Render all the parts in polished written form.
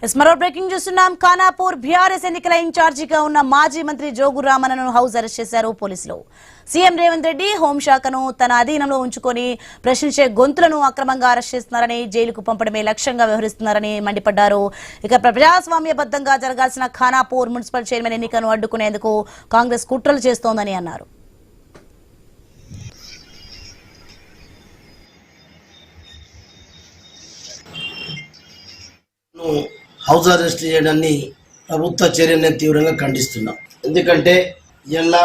మరో బ్రేకింగ్ చూస్తున్నాం. ఖానాపూర్ బీఆర్ఎస్ ఎన్నికల ఇన్ఛార్జిగా ఉన్న మాజీ మంత్రి జోగు రామన్నను హౌస్ అరెస్ట్ చేశారు పోలీసులు. సీఎం రేవంత్ రెడ్డి హోంశాఖను తన అధీనంలో ఉంచుకొని ప్రశ్నించే గొంతులను అక్రమంగా అరెస్ట్ చేస్తున్నారని, జైలుకు పంపడమే లక్ష్యంగా వ్యవహరిస్తున్నారని మండిపడ్డారు. ఇక ప్రజాస్వామ్యబద్ధంగా జరగాల్సిన ఖానాపూర్ మున్సిపల్ చైర్మన్ ఎన్నికను అడ్డుకునేందుకు కాంగ్రెస్ కుట్రలు చేస్తోందని అన్నారు. హౌస్ అరెస్ట్ చేయడాన్ని ప్రభుత్వ చర్యని తీవ్రంగా ఖండిస్తున్నాం. ఎందుకంటే ఇలా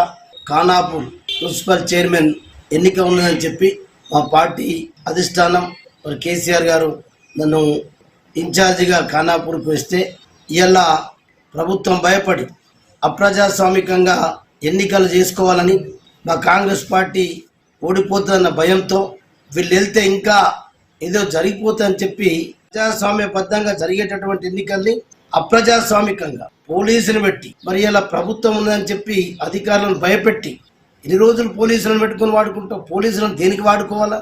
ఖానాపూర్ మున్సిపల్ చైర్మన్ ఎన్నిక ఉన్నదని చెప్పి మా పార్టీ అధిష్టానం కేసీఆర్ గారు నన్ను ఇన్ఛార్జిగా ఖానాపూర్కి వేస్తే ఇలా ప్రభుత్వం భయపడి అప్రజాస్వామికంగా ఎన్నికలు చేసుకోవాలని, మా కాంగ్రెస్ పార్టీ ఓడిపోతుందన్న భయంతో వీళ్ళు వెళ్తే ఇంకా ఏదో జరిగిపోతుందని చెప్పి ప్రజాస్వామ్యబద్ధంగా జరిగేటటువంటి ఎన్నికల్ని అప్రజాస్వామికంగా పోలీసులు పెట్టి మరి ఇలా ప్రభుత్వం ఉందని చెప్పి అధికారులను భయపెట్టి ఇన్ని రోజులు పోలీసులను పెట్టుకుని వాడుకుంటాం. పోలీసులను దేనికి వాడుకోవాలా?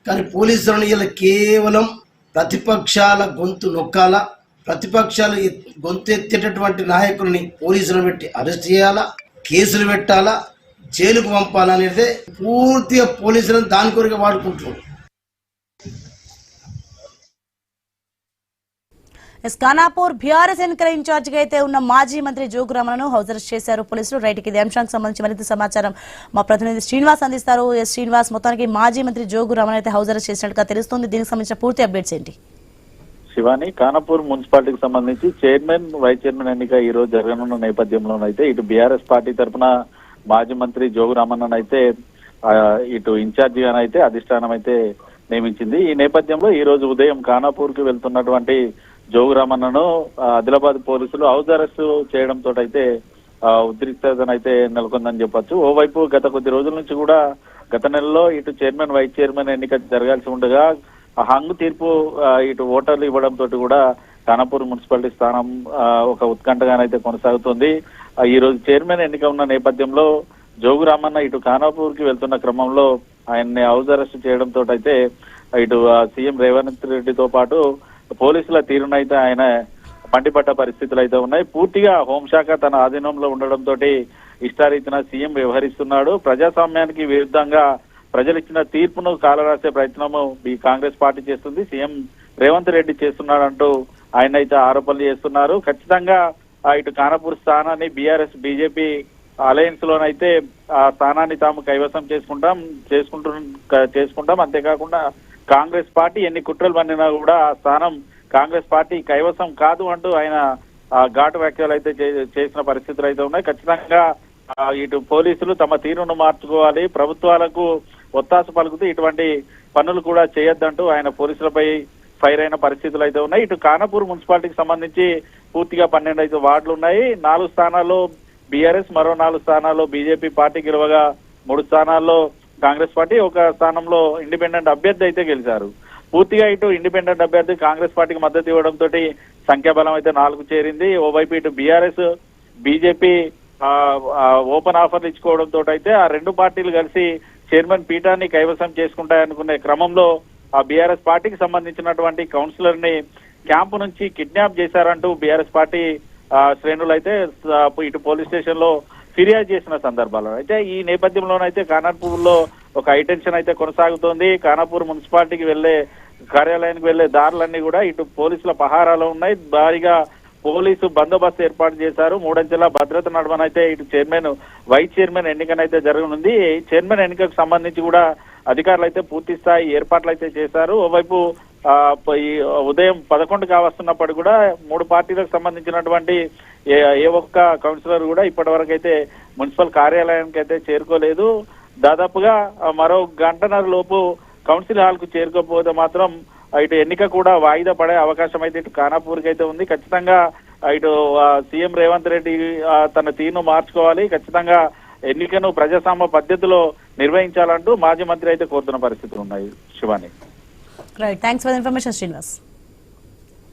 కానీ పోలీసులను ఇలా కేవలం ప్రతిపక్షాల గొంతు నొక్కాలా, ప్రతిపక్షాలు గొంతు ఎత్తేటటువంటి నాయకుల్ని పోలీసులను పెట్టి అరెస్ట్ చేయాలా, కేసులు పెట్టాలా, జైలుకు పంపాలనేదే పూర్తిగా పోలీసులను దాని కొరకు వాడుకుంటున్నారు. ఖానాపూర్ బీఆర్ఎస్ ఎన్నికల ఇన్ఛార్జిగా అయితే ఉన్న మాజీ మంత్రి జోగు రామన్నను హౌస్ అరెస్ట్ చేశారు పోలీసులు. రైట్కి ఇదే అంశానికి సంబంధించి మరింత సమాచారం మా ప్రతినిధి శ్రీనివాస్ అందిస్తారు. శ్రీనివాస్, మొత్తానికి మాజీ మంత్రి జోగు రామన్న అయితే హౌస్ అరెస్ట్ చేసినట్టుగా తెలుస్తుంది. దీనికి సంబంధించిన పూర్తి అప్డేట్స్ ఏంటి? శివాని, ఖానాపూర్ మున్సిపాలిటీకి సంబంధించి చైర్మన్, వైస్ చైర్మన్ ఎన్నిక ఈ రోజు జరగనున్న నేపథ్యంలోనైతే ఇటు బీఆర్ఎస్ పార్టీ తరఫున మాజీ మంత్రి జోగు రామన్నను అయితే ఇటు ఇన్ఛార్జిగానైతే అధిష్టానం అయితే నియమించింది. ఈ నేపథ్యంలో ఈ రోజు ఉదయం ఖానాపూర్ కి వెళ్తున్నటువంటి జోగు రామన్నను ఆదిలాబాద్ పోలీసులు హౌస్ అరెస్ట్ చేయడంతో అయితే ఉద్రిక్తతనైతే నెలకొందని చెప్పొచ్చు. ఓవైపు గత కొద్ది రోజుల నుంచి కూడా గత నెలలో ఇటు చైర్మన్, వైస్ చైర్మన్ ఎన్నిక జరగాల్సి ఉండగా హంగు తీర్పు ఇటు ఓటర్లు ఇవ్వడంతో కూడా ఖానాపూర్ మున్సిపాలిటీ స్థానం ఒక ఉత్కంఠగానైతే కొనసాగుతుంది. ఈ రోజు చైర్మన్ ఎన్నిక ఉన్న నేపథ్యంలో జోగు రామన్న ఇటు ఖానాపూర్ కి వెళ్తున్న క్రమంలో ఆయన్ని హౌస్ అరెస్ట్ చేయడంతో అయితే ఇటు సీఎం రేవంత్ రెడ్డితో పాటు పోలీసుల తీరునైతే ఆయన మండిపడ్డ పరిస్థితులు అయితే ఉన్నాయి. పూర్తిగా హోంశాఖ తన ఆధీనంలో ఉండడంతో ఇష్టారీతిన సీఎం వ్యవహరిస్తున్నాడు. ప్రజాస్వామ్యానికి విరుద్ధంగా ప్రజలు ఇచ్చిన తీర్పును కాలరాసే ప్రయత్నము ఈ కాంగ్రెస్ పార్టీ చేస్తుంది, సీఎం రేవంత్ రెడ్డి చేస్తున్నాడంటూ ఆయన అయితే ఆరోపణలు చేస్తున్నారు. ఖచ్చితంగా ఇటు ఖానాపూర్ స్థానాన్ని బీఆర్ఎస్, బీజేపీ అలయన్స్ లోనైతే ఆ స్థానాన్ని తాము కైవసం చేసుకుంటాం. అంతేకాకుండా కాంగ్రెస్ పార్టీ ఎన్ని కుట్రలు పన్నినా కూడా ఆ స్థానం కాంగ్రెస్ పార్టీ కైవసం కాదు అంటూ ఆయన ఘాటు వ్యాఖ్యలు అయితే చేసిన పరిస్థితులు అయితే ఉన్నాయి. ఖచ్చితంగా ఇటు పోలీసులు తమ తీరును మార్చుకోవాలి, ప్రభుత్వాలకు ఒత్తాసు పలుకుతూ ఇటువంటి పనులు కూడా చేయొద్దంటూ ఆయన పోలీసులపై ఫైర్ అయిన పరిస్థితులు అయితే ఉన్నాయి. ఇటు ఖానాపూర్ మున్సిపాలిటీకి సంబంధించి పూర్తిగా 12 వార్డులు ఉన్నాయి. 4 స్థానాల్లో బీఆర్ఎస్, మరో 4 స్థానాల్లో బీజేపీ పార్టీ గెలవగా 3 స్థానాల్లో కాంగ్రెస్ పార్టీ, 1 స్థానంలో ఇండిపెండెంట్ అభ్యర్థి అయితే గెలిచారు. పూర్తిగా ఇటు ఇండిపెండెంట్ అభ్యర్థి కాంగ్రెస్ పార్టీకి మద్దతు ఇవ్వడంతో సంఖ్యాబలం అయితే 4 చేరింది. ఓవైపు ఇటు బీఆర్ఎస్, బీజేపీ ఓపెన్ ఆఫర్లు ఇచ్చుకోవడంతో అయితే ఆ 2 పార్టీలు కలిసి చైర్మన్ పీఠాన్ని కైవసం చేసుకుంటాయనుకునే క్రమంలో ఆ బీఆర్ఎస్ పార్టీకి సంబంధించినటువంటి కౌన్సిలర్ ని క్యాంపు నుంచి కిడ్నాప్ చేశారంటూ బీఆర్ఎస్ పార్టీ శ్రేణులు అయితే ఇటు పోలీస్ స్టేషన్ లో ఫిర్యాదు చేసిన సందర్భాలు అయితే ఈ నేపథ్యంలోనైతే ఖానాపూర్ లో ఒక హైటెన్షన్ అయితే కొనసాగుతోంది. ఖానాపూర్ మున్సిపాలిటీకి వెళ్లే కార్యాలయానికి వెళ్లే దారులన్నీ కూడా ఇటు పోలీసుల పహారాలో ఉన్నాయి. భారీగా పోలీసు బందోబస్తు ఏర్పాటు చేశారు. 3 అంచెల భద్రత నడవనైతే ఇటు చైర్మన్, వైస్ చైర్మన్ ఎన్నికనైతే జరగనుంది. చైర్మన్ ఎన్నికకు సంబంధించి కూడా అధికారులు అయితే పూర్తి స్థాయి ఏర్పాట్లు అయితే చేశారు. ఓవైపు ఉదయం 11 కావస్తున్నప్పుడు కూడా 3 పార్టీలకు సంబంధించినటువంటి ఏ ఒక్క కౌన్సిలర్ కూడా ఇప్పటి వరకు అయితే మున్సిపల్ కార్యాలయానికి అయితే చేరుకోలేదు. దాదాపుగా మరో గంటన్నర లోపు కౌన్సిల్ హాల్ కు చేరుకోకపోతే మాత్రం ఇటు ఎన్నిక కూడా వాయిదా పడే అవకాశం అయితే ఇటు ఖానాపూర్కి అయితే ఉంది. ఖచ్చితంగా ఇటు సీఎం రేవంత్ రెడ్డి తన తీరును మార్చుకోవాలి, ఖచ్చితంగా ఎన్నికను ప్రజాస్వామ్య పద్ధతిలో నిర్వహించాలంటూ మాజీ మంత్రి అయితే కోరుతున్న పరిస్థితులు ఉన్నాయి. Shivani, right, thanks for the information Srinivas.